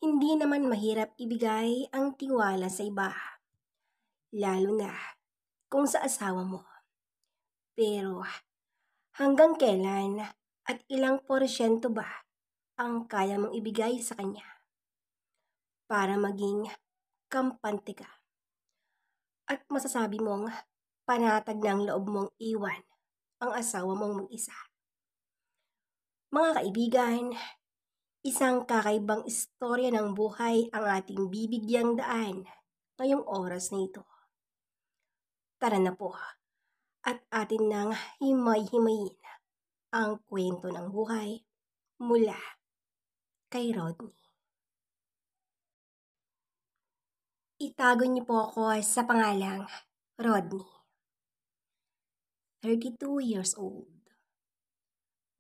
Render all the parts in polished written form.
Hindi naman mahirap ibigay ang tiwala sa iba, lalo na kung sa asawa mo. Pero hanggang kailan at ilang porsyento ba ang kaya mong ibigay sa kanya para maging kampante ka at masasabi mong panatag ng loob mong iwan ang asawa mong mag-isa? Mga kaibigan, isang kakaibang istorya ng buhay ang ating bibigyang daan ngayong oras na ito. Tara na po at atin nang himay-himayin ang kwento ng buhay mula kay Rodney. Itago niyo po ako sa pangalang Rodney. 32 years old.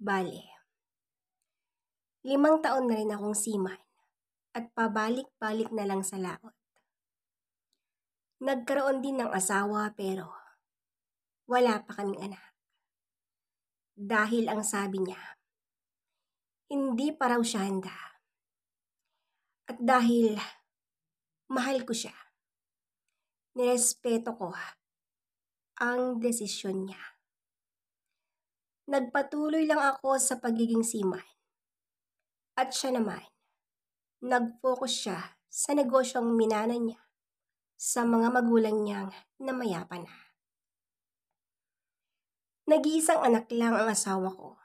Bale, 5 taon na rin akong seaman at pabalik-balik na lang sa laot. Nagkaroon din ng asawa pero wala pa kaming anak. Dahil ang sabi niya, hindi pa raw siya handa. At dahil mahal ko siya, nirespeto ko ang desisyon niya. Nagpatuloy lang ako sa pagiging seaman. At siya naman, nag-focus siya sa negosyong minana niya sa mga magulang niyang namayapa na. Nag-iisang anak lang ang asawa ko.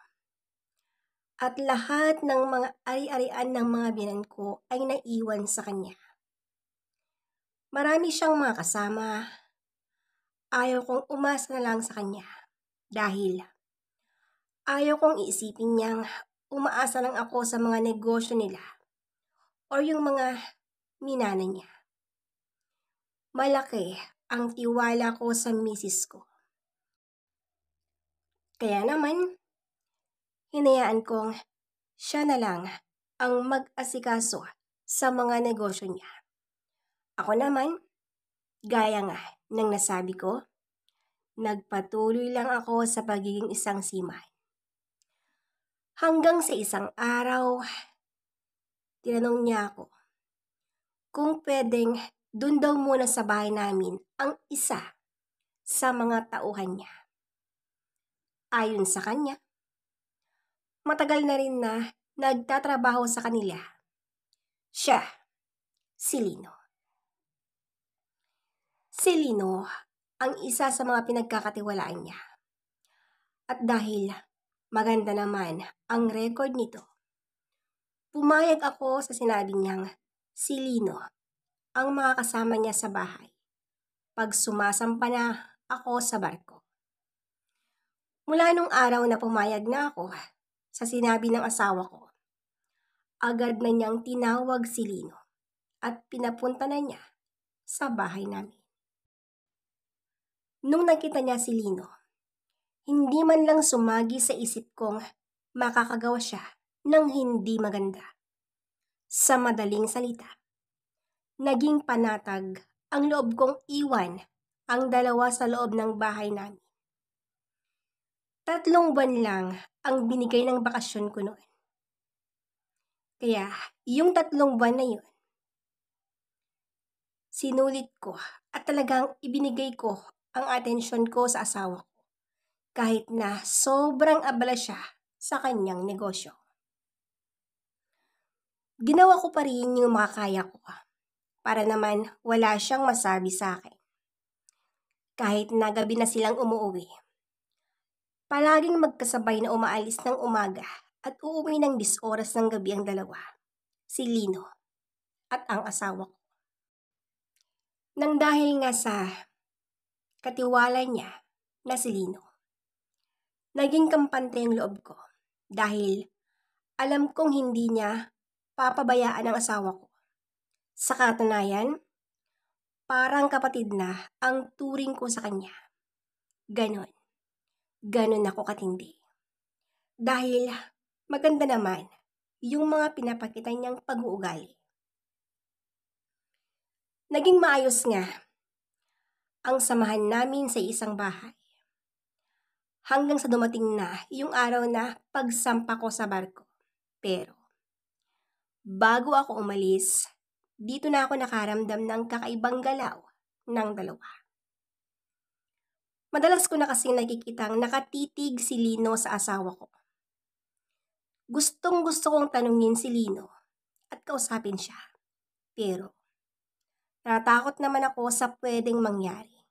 At lahat ng mga ari-arian ng mga biyanan ko ay naiwan sa kanya. Marami siyang mga kasama. Ayaw kong umasa na lang sa kanya dahil ayaw kong iisipin niyang umaasa lang ako sa mga negosyo nila o yung mga minana niya. Malaki ang tiwala ko sa misis ko. Kaya naman, hinayaan kong siya na lang ang mag-asikaso sa mga negosyo niya. Ako naman, gaya nga ng nasabi ko, nagpatuloy lang ako sa pagiging isang seaman. Hanggang sa isang araw, tinanong niya ako kung pwedeng dun daw muna sa bahay namin ang isa sa mga tauhan niya. Ayon sa kanya, matagal na rin na nagtatrabaho sa kanila. Siya, si Lino. Si Lino ang isa sa mga pinagkakatiwalaan niya. At dahil maganda naman ang record nito, pumayag ako sa sinabi niyang si Lino ang makakasama niya sa bahay pag sumasampa na ako sa barko. Mula nung araw na pumayag na ako sa sinabi ng asawa ko, agad na niyang tinawag si Lino at pinapunta na niya sa bahay namin. Nung nakita niya si Lino, hindi man lang sumagi sa isip kong makakagawa siya ng hindi maganda. Sa madaling salita, naging panatag ang loob kong iwan ang dalawa sa loob ng bahay namin. 3 buwan lang ang binigay ng bakasyon ko noon. Kaya yung 3 buwan na yun, sinulit ko at talagang ibinigay ko ang atensyon ko sa asawa ko kahit na sobrang abala siya sa kanyang negosyo. Ginawa ko pa rin yung makakaya ko para naman wala siyang masabi sa akin. Kahit na gabi na silang umuwi, palaging magkasabay na umaalis ng umaga at uuwi ng 10 oras ng gabi ang dalawa, si Lino at ang asawa ko. Nang dahil nga sa katiwala niya na si Lino, naging kampante ang loob ko dahil alam kong hindi niya papabayaan ang asawa ko. Sa katunayan, parang kapatid na ang turing ko sa kanya. Ganon ako katindi. Dahil maganda naman yung mga pinapakita niyang pag-uugali. Naging maayos nga ang samahan namin sa isang bahay. Hanggang sa dumating na yung araw na pagsampa ko sa barko. Pero Bago ako umalis, dito na ako nakaramdam ng kakaibang galaw ng dalawa. Madalas ko na kasing nakikitang nakatitig si Lino sa asawa ko. Gustong gusto kong tanungin si Lino at kausapin siya. Pero natatakot naman ako sa pwedeng mangyari.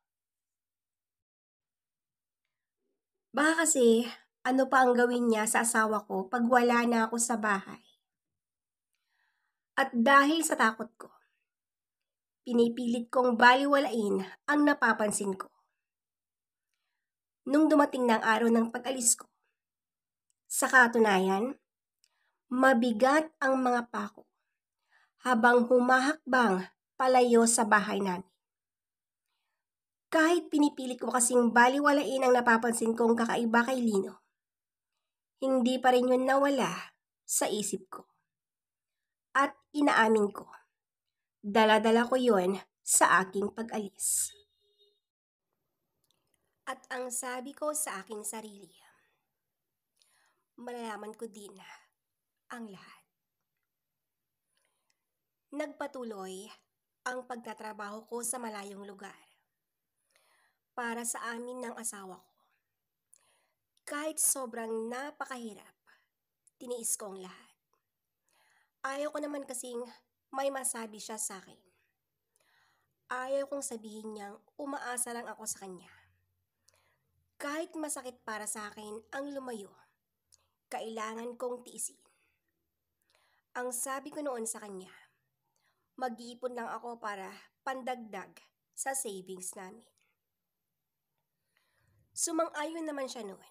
Baka kasi ano pa ang gawin niya sa asawa ko pag wala na ako sa bahay. At dahil sa takot ko, pinipilit kong baliwalain ang napapansin ko. Nung dumating ng araw ng pag-alis ko, sa katunayan, mabigat ang mga pako habang humahakbang palayo sa bahay namin. Kahit pinipilit ko kasing baliwalain ang napapansin kong kakaiba kay Lino, hindi pa rin yun nawala sa isip ko. At inaamin ko, dala-dala ko yun sa aking pag-alis. At ang sabi ko sa aking sarili, malalaman ko din ang lahat. Nagpatuloy ang pagtatrabaho ko sa malayong lugar para sa amin ng asawa ko. Kahit sobrang napakahirap, tiniis ko ang lahat. Ayaw ko naman kasing may masabi siya sa akin. Ayaw kong sabihin niyang umaasa lang ako sa kanya. Kahit masakit para sa akin ang lumayo, kailangan kong tiisin. Ang sabi ko noon sa kanya, mag-iipon lang ako para pandagdag sa savings namin. Sumang-ayon naman siya noon.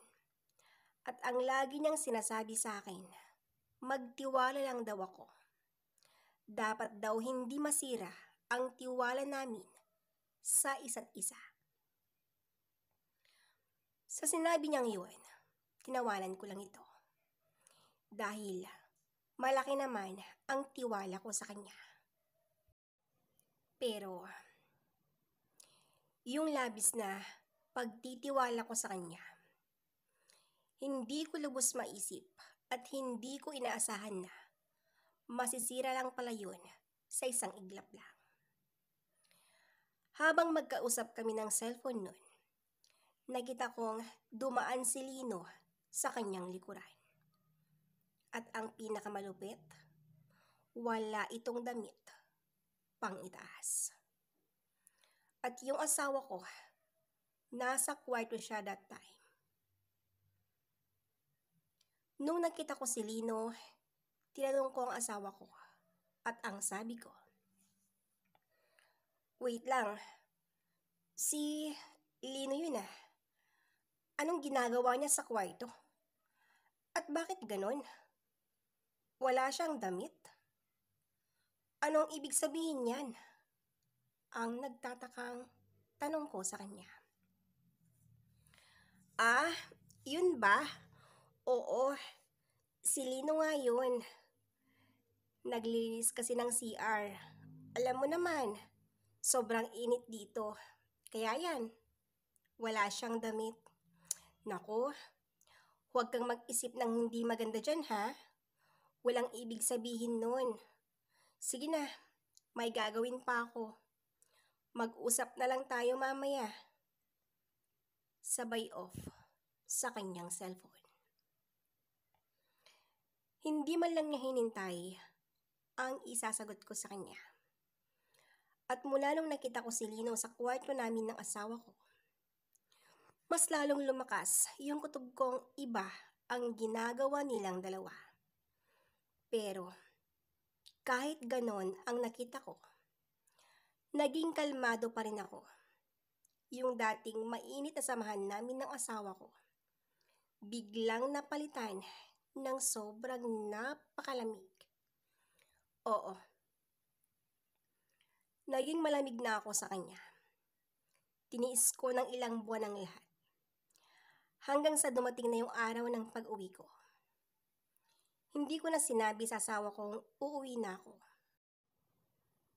At ang lagi niyang sinasabi sa akin, magtiwala lang daw ako. Dapat daw hindi masira ang tiwala namin sa isa't isa. Sa sinabi niyang yun, tinawanan ko lang ito. Dahil malaki naman ang tiwala ko sa kanya. Pero yung labis na pagtitiwala ko sa kanya, hindi ko lubos maisip at hindi ko inaasahan na masisira lang pala yun sa isang iglap lang. Habang magkausap kami ng cellphone nun, nakita kong dumaan si Lino sa kanyang likuran. At ang pinakamalupit, wala itong damit pang itaas. At yung asawa ko, nasa kwarto siya that time. Nung nakita ko si Lino, tinanong ko ang asawa ko at ang sabi ko, wait lang, si Lino yun ah. Anong ginagawa niya sa kwarto? At bakit ganon? Wala siyang damit? Anong ibig sabihin niyan? Ang nagtatakang tanong ko sa kanya. Ah, yun ba? Oo, si Lino nga yun. Naglinis kasi ng CR. Alam mo naman, sobrang init dito. Kaya yan, wala siyang damit. Nako, huwag kang mag-isip ng hindi maganda dyan ha. Walang ibig sabihin nun. Sige na, may gagawin pa ako. Mag-usap na lang tayo mamaya. Sabay off sa kanyang cellphone. Hindi man lang niya hinintay ang isasagot ko sa kanya. At mula nung nakita ko si Lino sa kwarto namin ng asawa ko, mas lalong lumakas yung kutob kong iba ang ginagawa nilang dalawa. Pero kahit ganon ang nakita ko, naging kalmado pa rin ako. Yung dating mainit na samahan namin ng asawa ko, biglang napalitan ng sobrang napakalamig. Oo, naging malamig na ako sa kanya. Tiniis ko ng ilang buwan ang lahat. Hanggang sa dumating na yung araw ng pag-uwi ko. Hindi ko na sinabi sa asawa kong uuwi na ako.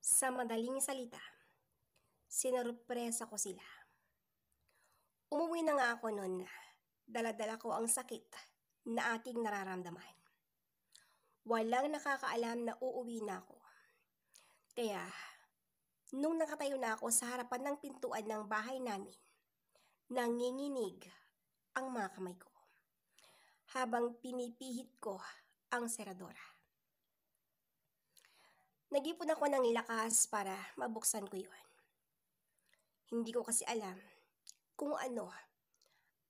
Sa madaling salita, sinurpresa ko sila. Umuwi na nga ako noon, dala-dala ko ang sakit na aking nararamdaman. Walang nakakaalam na uuwi na ako. Kaya, nung nakatayo na ako sa harapan ng pintuan ng bahay namin, nanginginig ang mga kamay ko habang pinipihit ko ang seradora. Nag-ipon ako ng lakas para mabuksan ko yun. Hindi ko kasi alam kung ano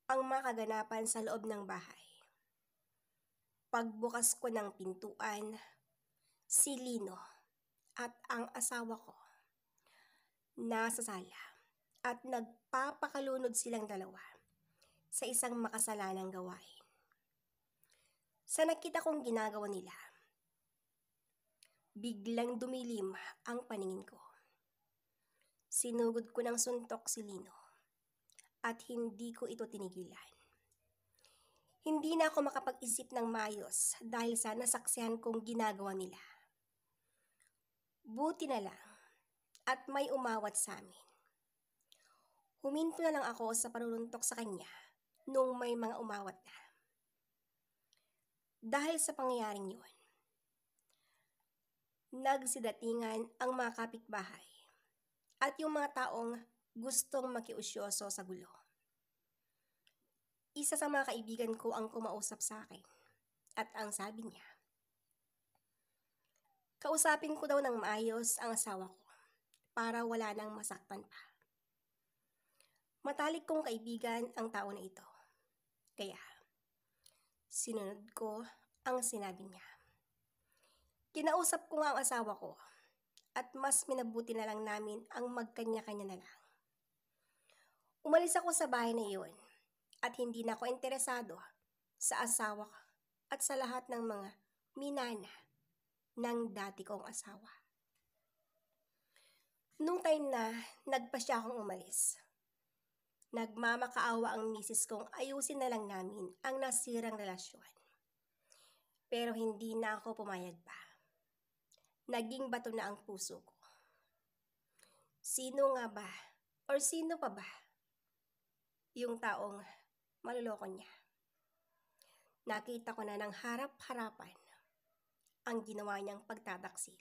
ang makaganapan sa loob ng bahay. Pagbukas ko ng pintuan, si Lino at ang asawa ko nasa sala at nagpapakalunod silang dalawa sa isang makasalanang gawain. Sa nakita kong ginagawa nila, biglang dumilim ang paningin ko. Sinugod ko ng suntok si Lino at hindi ko ito tinigilan. Hindi na ako makapag-isip ng maayos dahil sa nasaksihan kong ginagawa nila. Buti na lang at may umawat sa amin. Huminto na lang ako sa panununtok sa kanya nung may mga umawat na. Dahil sa pangyayaring yun, nagsidatingan ang mga kapitbahay at yung mga taong gustong makiusyoso sa gulo. Isa sa mga kaibigan ko ang kumausap sa akin at ang sabi niya, kausapin ko daw ng maayos ang asawa ko para wala nang masaktan pa. Matalik kong kaibigan ang tao na ito. Kaya, sinunod ko ang sinabi niya. Kinausap ko nga ang asawa ko at mas minabuti na lang namin ang magkanya-kanya na lang. Umalis ako sa bahay na iyon at hindi na ako interesado sa asawa ko at sa lahat ng mga minana ng dati kong asawa. Nung time na nagpasya akong umalis, nagmamakaawa ang misis kong ayusin na lang namin ang nasirang relasyon. Pero hindi na ako pumayag pa. Naging bato na ang puso ko. Sino nga ba or sino pa ba yung taong maluloko niya? Nakita ko na ng harap-harapan ang ginawa niyang pagtataksil.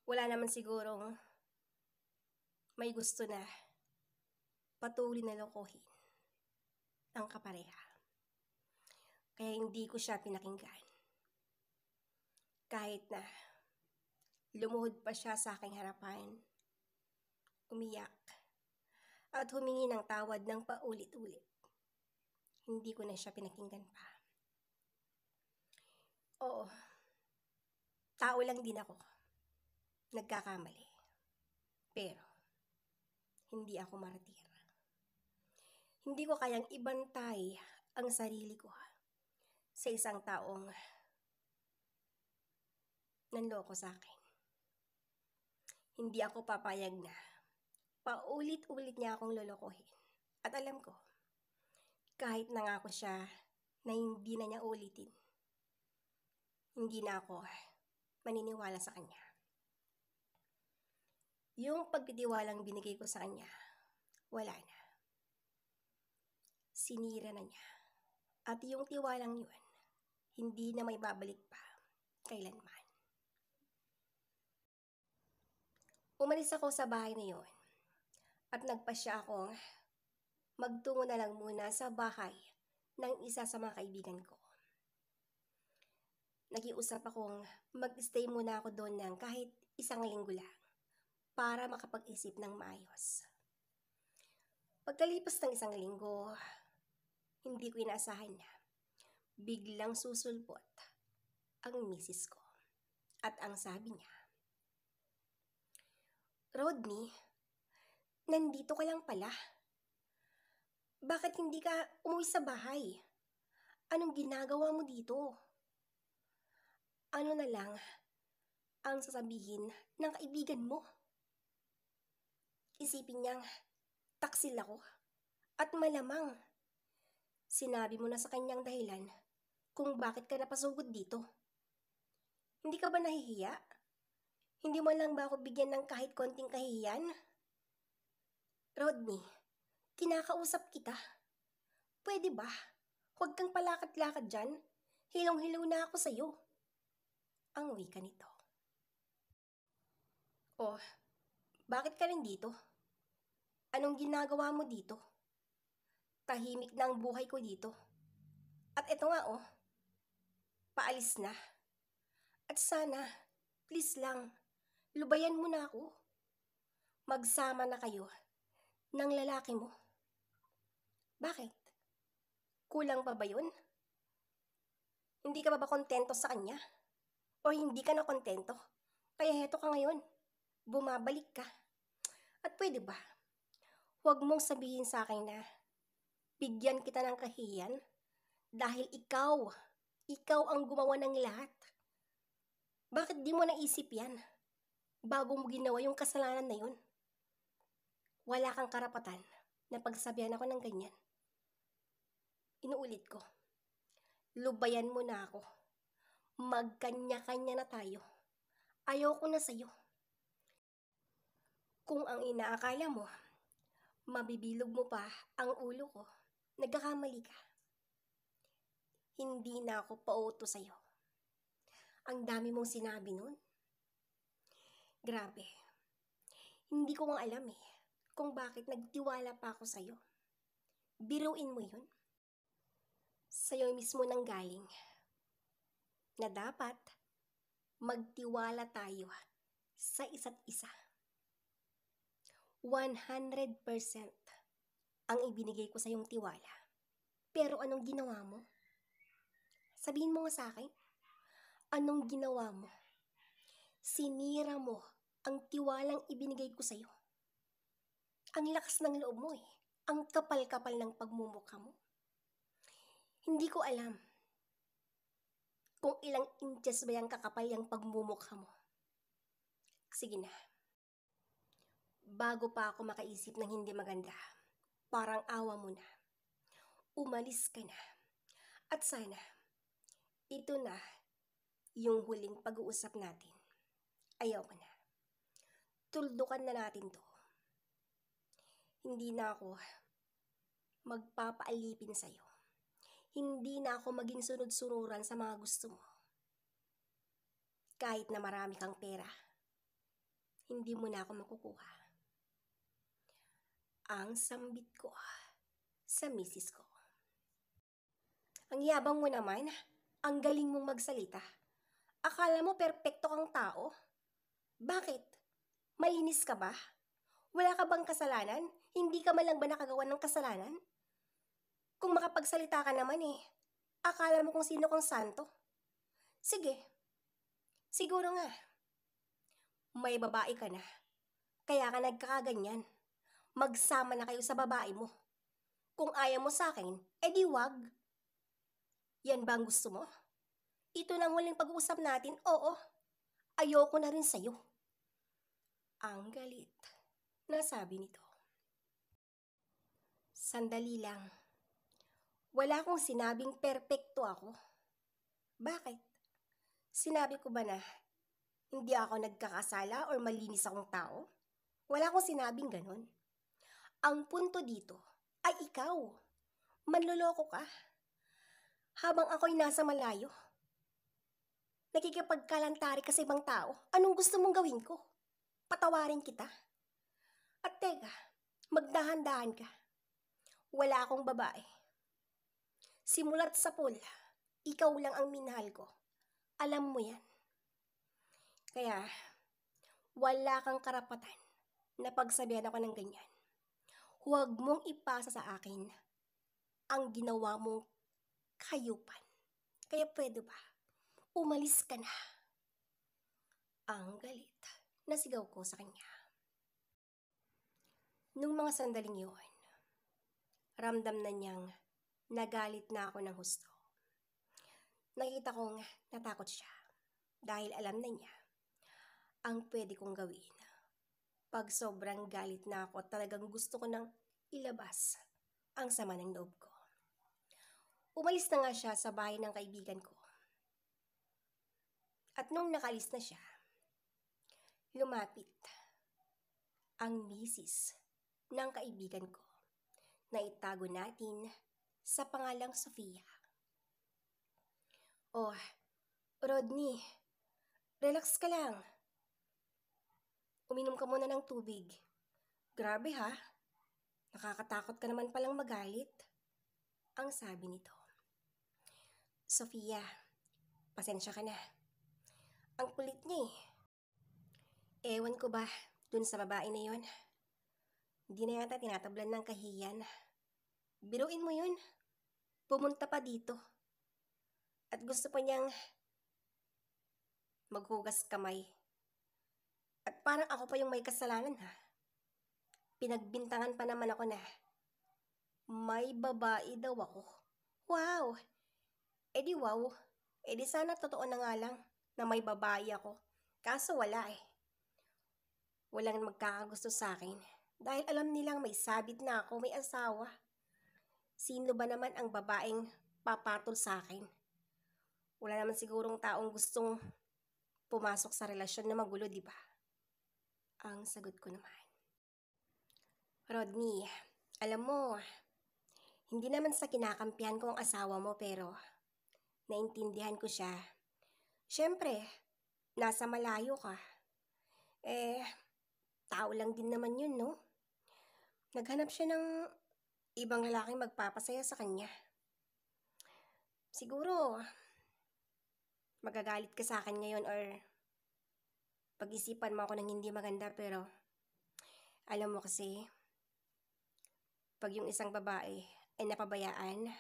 Wala naman sigurong may gusto na patuloy na lokohin ang kapareha. Kaya hindi ko siya pinakinggan. Kahit na lumuhod pa siya sa aking harapan, umiyak, at humingi ng tawad ng paulit-ulit. Hindi ko na siya pinakinggan pa. Oo, tao lang din ako. Nagkakamali. Pero, hindi ako martir. Hindi ko kayang ibantay ang sarili ko sa isang taong nanloko sa akin. Hindi ako papayag na paulit-ulit niya akong lolokohin. At alam ko, kahit nangako siya na hindi na niya ulitin, hindi na ako maniniwala sa kanya. Yung pagtitiwalang binigay ko sa kanya, wala na. Sinira na niya. At yung tiwalang yun, hindi na may babalik pa kailanman. Umalis ako sa bahay na yun at nagpasya akong magtungo na lang muna sa bahay ng isa sa mga kaibigan ko. Nakiusap akong mag-stay muna ako doon ng kahit isang linggo lang para makapag-isip ng maayos. Pagkalipas ng isang linggo, hindi ko inaasahan na biglang susulpot ang misis ko at ang sabi niya, Rodney, nandito ka lang pala. Bakit hindi ka umuwi sa bahay? Anong ginagawa mo dito? Ano na lang ang sasabihin ng kaibigan mo? Isipin niyang taksil ako at malamang sinabi mo na sa kanyang dahilan kung bakit ka napasugod dito. Hindi ka ba nahihiya? Hindi mo lang ba ako bigyan ng kahit konting kahihiyan? Rodney, kinakausap kita. Pwede ba? Huwag kang palakad-lakad dyan. Hilong-hilo na ako sa'yo. Ang wika nito. Oh, bakit ka rin dito? Anong ginagawa mo dito? Tahimik na ang buhay ko dito. At eto nga paalis na. At sana, please lang, lubayan mo na ako. Magsama na kayo ng lalaki mo. Bakit? Kulang pa ba yun? Hindi ka ba kontento sa kanya? O hindi ka na kontento? Kaya heto ka ngayon. Bumabalik ka. At pwede ba? Huwag mong sabihin sa akin na bigyan kita ng kahiyan dahil ikaw ang gumawa ng lahat. Bakit di mo naisip yan bago mo ginawa yung kasalanan na yun? Wala kang karapatan na pagsabihan ako ng ganyan. Inuulit ko, lubayan mo na ako. Magkanya-kanya na tayo. Ayoko na sa'yo. Kung ang inaakala mo, mabibilog mo pa ang ulo ko, nagkakamali ka. Hindi na ako pauto sa'yo. Ang dami mong sinabi nun. Grabe. Hindi ko nga alam kung bakit nagtiwala pa ako sa'yo. Biruin mo yun. Sa'yo mismo nang galing na dapat magtiwala tayo sa isa't isa. 100% ang ibinigay ko sa iyong tiwala. Pero anong ginawa mo? Sabihin mo nga sa akin, anong ginawa mo? Sinira mo ang tiwalang ibinigay ko sa iyo. Ang lakas ng loob mo ang kapal-kapal ng pagmumukha mo. Hindi ko alam kung ilang inches ba yung kakapal yung pagmumukha mo. Sige na. Bago pa ako makaisip ng hindi maganda, parang awa mo na. Umalis ka na. At sana, ito na yung huling pag-uusap natin. Ayaw ko na. Tuldukan na natin to. Hindi na ako magpapaalipin sa'yo. Hindi na ako maging sunod-sunuran sa mga gusto mo. Kahit na marami kang pera, hindi mo na ako makukuha. Ang sambit ko sa misis ko. Ang yabang mo naman, ang galing mong magsalita. Akala mo perpekto kang tao? Bakit? Malinis ka ba? Wala ka bang kasalanan? Hindi ka man lang ba nakagawa ng kasalanan? Kung makapagsalita ka naman akala mo kung sino kang santo? Sige, siguro nga. May babae ka na, kaya ka nagkakaganyan. Magsama na kayo sa babae mo. Kung ayaw mo sa akin, edi wag. Yan ba ang gusto mo? Ito nang huling pag-uusap natin, oo. Ayoko na rin sa'yo. Ang galit na sabi nito. Sandali lang. Wala akong sinabing perpekto ako. Bakit? Sinabi ko ba na hindi ako nagkakasala or malinis akong tao? Wala akong sinabing ganon. Ang punto dito ay ikaw. Manloloko ka. Habang ako'y nasa malayo. Nakikipagkalantari ka sa ibang tao. Anong gusto mong gawin ko? Patawarin kita? At teka, magdahan-dahan ka. Wala akong babae. Simulat sa pool, ikaw lang ang minahal ko. Alam mo yan. Kaya, wala kang karapatan na pagsabihan ako ng ganyan. Huwag mong ipasa sa akin ang ginawa mong kayupan. Kaya pwede ba? Umalis ka na. Ang galit na sigaw ko sa kanya. Nung mga sandaling yun, ramdam na niyang nagalit na ako ng husto. Nakita kong natakot siya dahil alam na niya ang pwede kong gawin. Pag sobrang galit na ako, talagang gusto ko nang ilabas ang sama ng loob ko. Umalis na nga siya sa bahay ng kaibigan ko. At nung nakalis na siya, lumapit ang misis ng kaibigan ko na itago natin sa pangalang Sofia. Oh, Rodney, relax ka lang. Uminom ka muna ng tubig. Grabe ha, nakakatakot ka naman palang magalit. Ang sabi nito. Sofia, pasensya ka na. Ang kulit niya eh. Ewan ko ba, dun sa babae na yun. Hindi na yata tinatablan ng kahiyan. Biruin mo yun. Pumunta pa dito. At gusto pa niyang maghugas kamay. At parang ako pa yung may kasalanan ha. Pinagbintangan pa naman ako na may babae daw ako. Wow! Wow. Sana totoo na nga lang na may babae ako. Kaso wala eh. Walang magkakagusto sa akin. Dahil alam nilang may sabit na ako, may asawa. Sino ba naman ang babaeng papatol sa akin? Wala naman sigurong taong gustong pumasok sa relasyon na magulo, di ba? Ang sagot ko naman. Rodney, alam mo, hindi naman sa kinakampihan ko ang asawa mo pero naintindihan ko siya. Siyempre, nasa malayo ka. Tao lang din naman yun, no? Naghanap siya ng ibang lalaking magpapasaya sa kanya. Siguro, magagalit ka sa akin ngayon or pag-isipan mo ako ng hindi maganda pero alam mo kasi, pag yung isang babae ay napabayaan,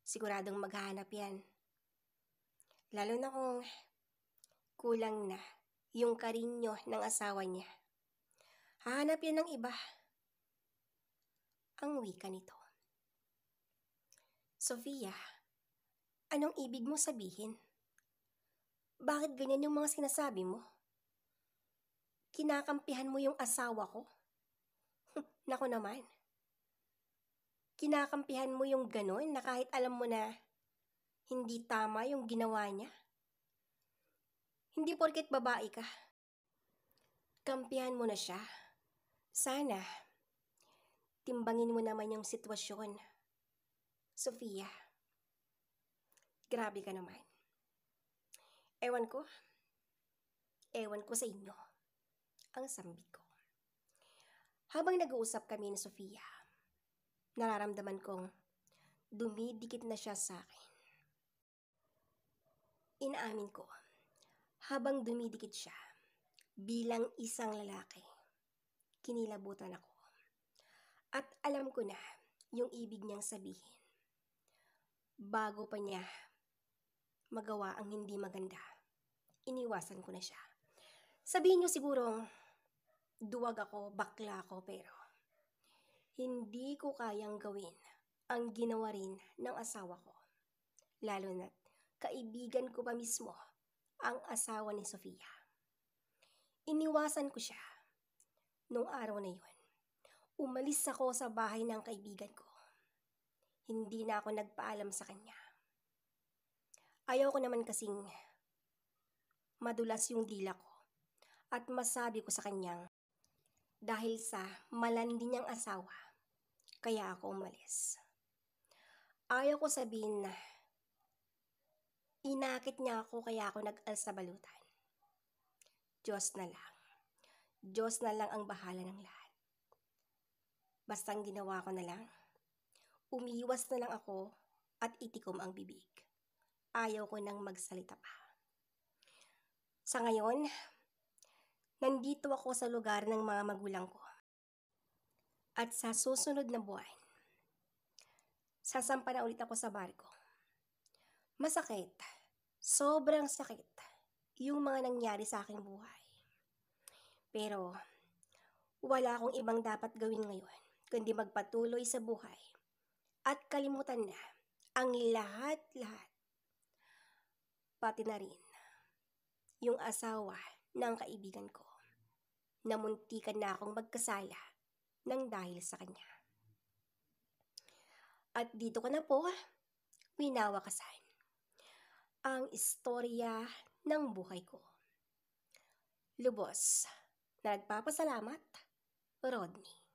siguradong maghahanap yan. Lalo na kung kulang na yung karinyo ng asawa niya. Hahanap yan ng iba. Ang wika nito. Sofia, anong ibig mo sabihin? Bakit ganyan yung mga sinasabi mo? Kinakampihan mo yung asawa ko? Nako naman. Kinakampihan mo yung ganon na kahit alam mo na hindi tama yung ginawa niya? Hindi porket babae ka. Kampihan mo na siya. Sana, timbangin mo naman yung sitwasyon. Sofia, grabe ka naman. Ewan ko sa inyo. Ang sambit ko. Habang nag-uusap kami ni Sofia, nararamdaman kong dumidikit na siya sa akin. Inaamin ko, habang dumidikit siya, bilang isang lalaki, kinilabutan ako. At alam ko na yung ibig niyang sabihin. Bago pa niya magawa ang hindi maganda, iniwasan ko na siya. Sabihin niyo sigurong duwag ako, bakla ako, pero hindi ko kayang gawin ang ginawa rin ng asawa ko. Lalo na't kaibigan ko pa mismo ang asawa ni Sofia. Iniwasan ko siya. Nung araw na yun, umalis ako sa bahay ng kaibigan ko. Hindi na ako nagpaalam sa kanya. Ayaw ko naman kasing madulas yung dila ko at masabi ko sa kanyang dahil sa malandi niyang asawa, kaya ako umalis. Ayaw ko sabihin na inakit niya ako kaya ako nag-alsabalutan. Diyos na lang. Diyos na lang ang bahala ng lahat. Basta ang ginawa ko na lang, umiwas na lang ako at itikom ang bibig. Ayaw ko nang magsalita pa. Sa ngayon, nandito ako sa lugar ng mga magulang ko. At sa susunod na buwan, sasampa na ulit ako sa barko. Masakit, sobrang sakit, yung mga nangyari sa aking buhay. Pero, wala akong ibang dapat gawin ngayon, kundi magpatuloy sa buhay at kalimutan na ang lahat-lahat. Pati na rin yung asawa ng kaibigan ko na muntikan na akong magkasala nang dahil sa kanya. At dito ko na po winawakasan ang istorya ng buhay ko. Lubos na nagpapasalamat, Rodney.